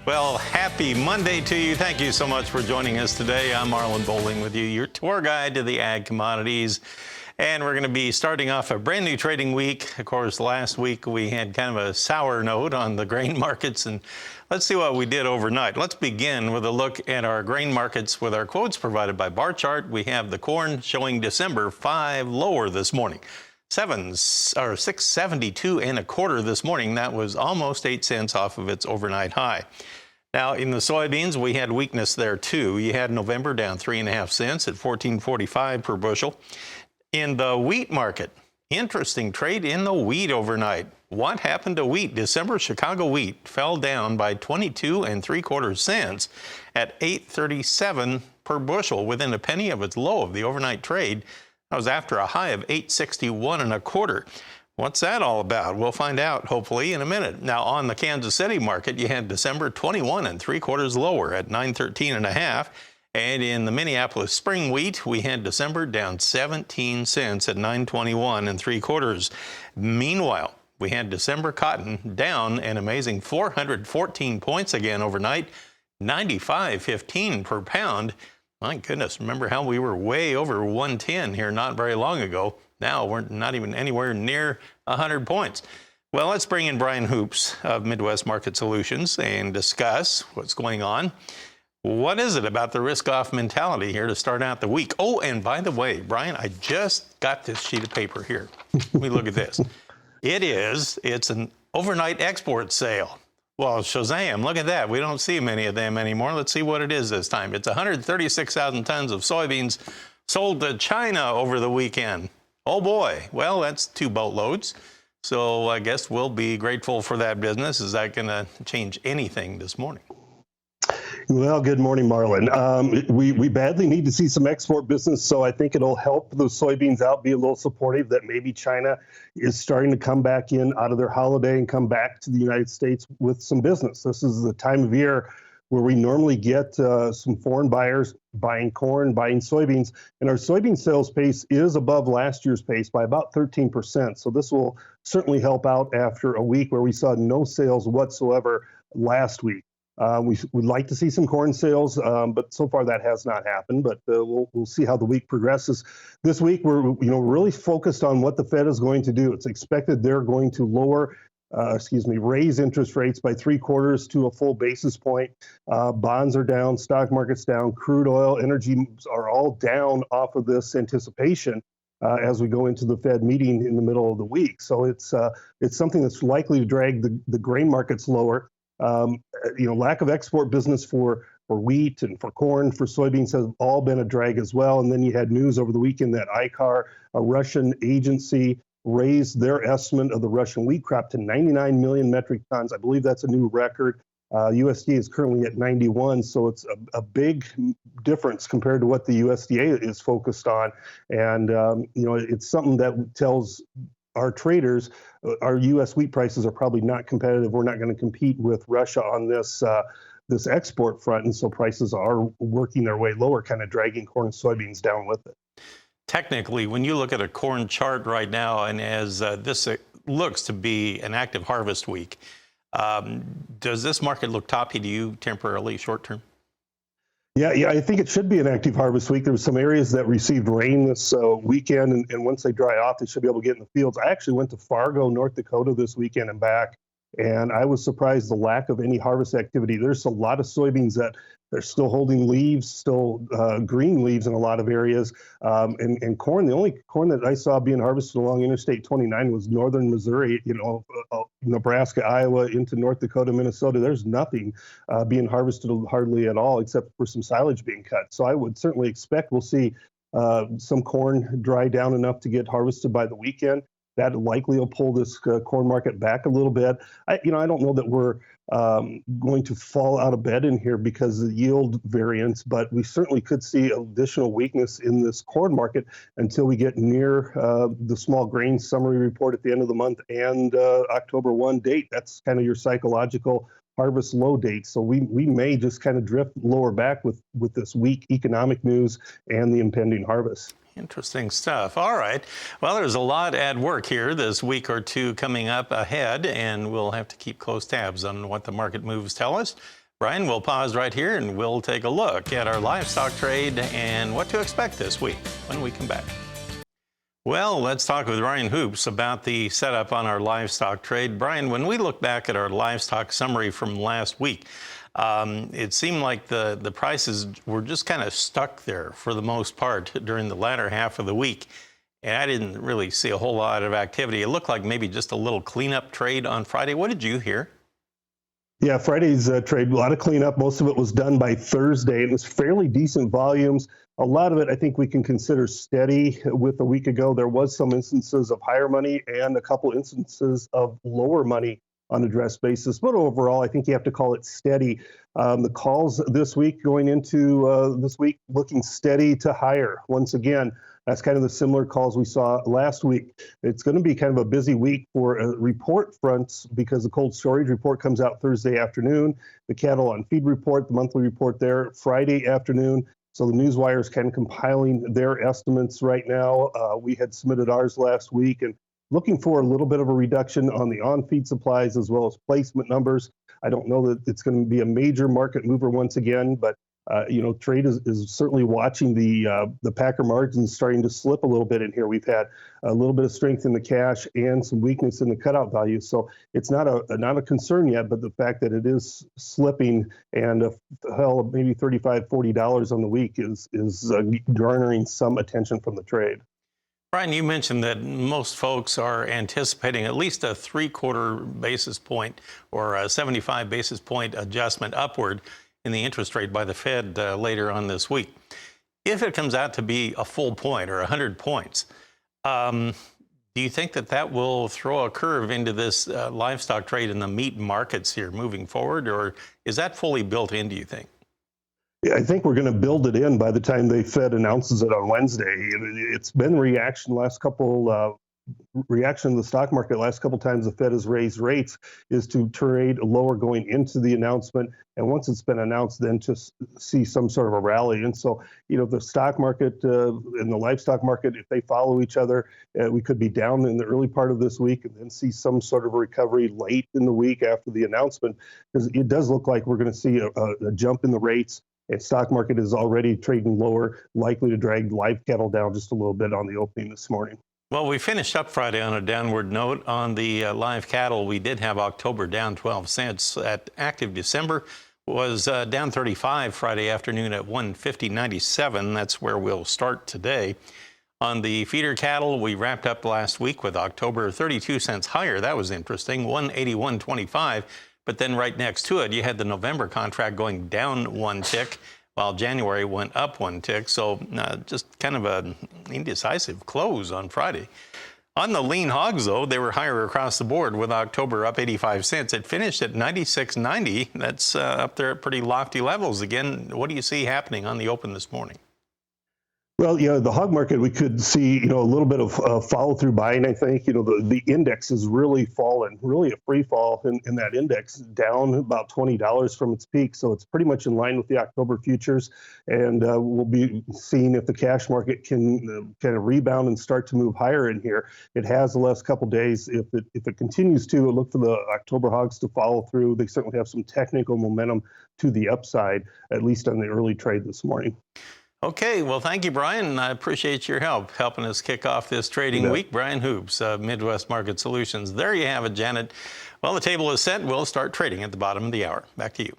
Well, happy Monday to you. Thank you so much for joining us today. I'm Marlon Bowling with you, your tour guide to the ag commodities. And we're going to be starting off a brand new trading week. Of course, last week we had kind of a sour note on the grain markets, and let's see what we did overnight. Let's begin with a look at our grain markets with our quotes provided by Bar Chart. We have the corn showing December 5 lower this morning. 672 and a quarter this morning. That was almost 8 cents off of its overnight high. Now, in the soybeans, we had weakness there too. You had November down 3.5 cents at 14.45 per bushel. In the wheat market, interesting trade in the wheat overnight. What happened to wheat? December Chicago wheat fell down by 22.75 cents at 8.37 per bushel, within a penny of its low of the overnight trade. That was after a high of 8.61 What's that all about? We'll find out, hopefully, in a minute. Now, on the Kansas City market, you had December 21.75 lower at 913.5. And in the Minneapolis spring wheat, we had December down 17 cents at 921.75. Meanwhile, we had December cotton down an amazing 414 points again overnight, 95.15 per pound. My goodness, remember how we were way over 110 here not very long ago. Now we're not even anywhere near 100 points. Well, let's bring in Brian Hoops of Midwest Market Solutions and discuss what's going on. What is it about the risk-off mentality here to start out the week? Oh, and by the way, Brian, I just got this sheet of paper here. Let me look at this. It's an overnight export sale. Well, Shazam, look at that. We don't see many of them anymore. Let's see what it is this time. It's 136,000 tons of soybeans sold to China over the weekend. Oh boy, well, that's 2 boatloads. So I guess we'll be grateful for that business. Is that going to change anything this morning? Well, good morning, Marlon. We badly need to see some export business, so I think it'll help the soybeans out, be a little supportive that maybe China is starting to come back in out of their holiday and come back to the United States with some business. This is the time of year where we normally get some foreign buyers buying corn, buying soybeans, and our soybean sales pace is above last year's pace by about 13%. So this will certainly help out after a week where we saw no sales whatsoever last week. We'd like to see some corn sales, but so far that has not happened. But we'll see how the week progresses. This week we're really focused on what the Fed is going to do. It's expected they're going to raise interest rates by 3/4 to a full basis point. Bonds are down, stock market's down, crude oil, energy are all down off of this anticipation as we go into the Fed meeting in the middle of the week. So it's something that's likely to drag the grain markets lower. Lack of export business for wheat and for corn, for soybeans has all been a drag as well. And then you had news over the weekend that ICAR, a Russian agency, raised their estimate of the Russian wheat crop to 99 million metric tons. I believe that's a new record. USDA is currently at 91, so it's a big difference compared to what the USDA is focused on. And, it's something that tells our traders our U.S. wheat prices are probably not competitive. We're not going to compete with Russia on this export front, and so prices are working their way lower, kind of dragging corn and soybeans down with it. Technically, when you look at a corn chart right now, and as this looks to be an active harvest week, does this market look toppy to you temporarily, short term? Yeah, I think it should be an active harvest week. There were some areas that received rain this weekend, and once they dry off, they should be able to get in the fields. I actually went to Fargo, North Dakota this weekend and back, and I was surprised the lack of any harvest activity. There's a lot of soybeans that they're still holding leaves, still green leaves in a lot of areas, and corn. The only corn that I saw being harvested along Interstate 29 was northern Missouri, Nebraska, Iowa, into North Dakota, Minnesota. There's nothing being harvested hardly at all, except for some silage being cut. So I would certainly expect we'll see some corn dry down enough to get harvested by the weekend. That likely will pull this corn market back a little bit. I don't know that we're going to fall out of bed in here because of the yield variance, but we certainly could see additional weakness in this corn market until we get near the small grain summary report at the end of the month and October 1 date. That's kind of your psychological harvest low date. So we may just kind of drift lower back with this weak economic news and the impending harvest. Interesting stuff. All right. Well, there's a lot at work here this week or two coming up ahead, and we'll have to keep close tabs on what the market moves tell us. Brian, we'll pause right here and we'll take a look at our livestock trade and what to expect this week when we come back. Well, let's talk with Ryan Hoops about the setup on our livestock trade. Brian, when we look back at our livestock summary from last week, it seemed like the prices were just kind of stuck there for the most part during the latter half of the week. And I didn't really see a whole lot of activity. It looked like maybe just a little cleanup trade on Friday. What did you hear? Yeah, Friday's trade, a lot of cleanup. Most of it was done by Thursday. It was fairly decent volumes. A lot of it, I think we can consider steady. With a week ago, there was some instances of higher money and a couple instances of lower money on a dress basis. But overall, I think you have to call it steady. The calls this week going into this week looking steady to higher. Once again, that's kind of the similar calls we saw last week. It's going to be kind of a busy week for report fronts because the cold storage report comes out Thursday afternoon. The cattle on feed report, the monthly report there, Friday afternoon. So the news wire is kind of compiling their estimates right now. We had submitted ours last week and looking for a little bit of a reduction on the on-feed supplies as well as placement numbers. I don't know that it's going to be a major market mover once again, but trade is certainly watching the packer margins starting to slip a little bit in here. We've had a little bit of strength in the cash and some weakness in the cutout value. So it's not a concern yet, but the fact that it is slipping and maybe $35, $40 on the week is garnering some attention from the trade. Brian, you mentioned that most folks are anticipating at least a 3/4 basis point or a 75 basis point adjustment upward in the interest rate by the Fed later on this week. If it comes out to be a full point or 100 points, do you think that will throw a curve into this livestock trade in the meat markets here moving forward, or is that fully built in, do you think? Yeah, I think we're going to build it in by the time the Fed announces it on Wednesday. It's been reaction in the stock market last couple times the Fed has raised rates is to trade lower going into the announcement, and once it's been announced, then to see some sort of a rally. And so, the stock market and the livestock market, if they follow each other, we could be down in the early part of this week and then see some sort of a recovery late in the week after the announcement, because it does look like we're going to see a jump in the rates. And stock market is already trading lower, likely to drag live cattle down just a little bit on the opening this morning. Well, we finished up Friday on a downward note. On the live cattle, we did have October down 12 cents. At active December was down 35 Friday afternoon at 150.97. That's where we'll start today. On the feeder cattle, we wrapped up last week with October 32 cents higher. That was interesting, 181.25. But then right next to it, you had the November contract going down one tick, while January went up one tick. So just kind of an indecisive close on Friday. On the lean hogs, though, they were higher across the board, with October up 85 cents. It finished at 96.90. That's up there at pretty lofty levels. Again, what do you see happening on the open this morning? Well, the hog market, we could see, a little bit of follow-through buying, I think. The index has really fallen, really a free fall in that index, down about $20 from its peak. So it's pretty much in line with the October futures. And we'll be seeing if the cash market can kind of rebound and start to move higher in here. It has the last couple days. If it continues to, look for the October hogs to follow through. They certainly have some technical momentum to the upside, at least on the early trade this morning. Okay, well, thank you, Brian. I appreciate your help helping us kick off this trading week. Brian Hoops of Midwest Market Solutions. There you have it, Janet. Well, the table is set. We'll start trading at the bottom of the hour. Back to you.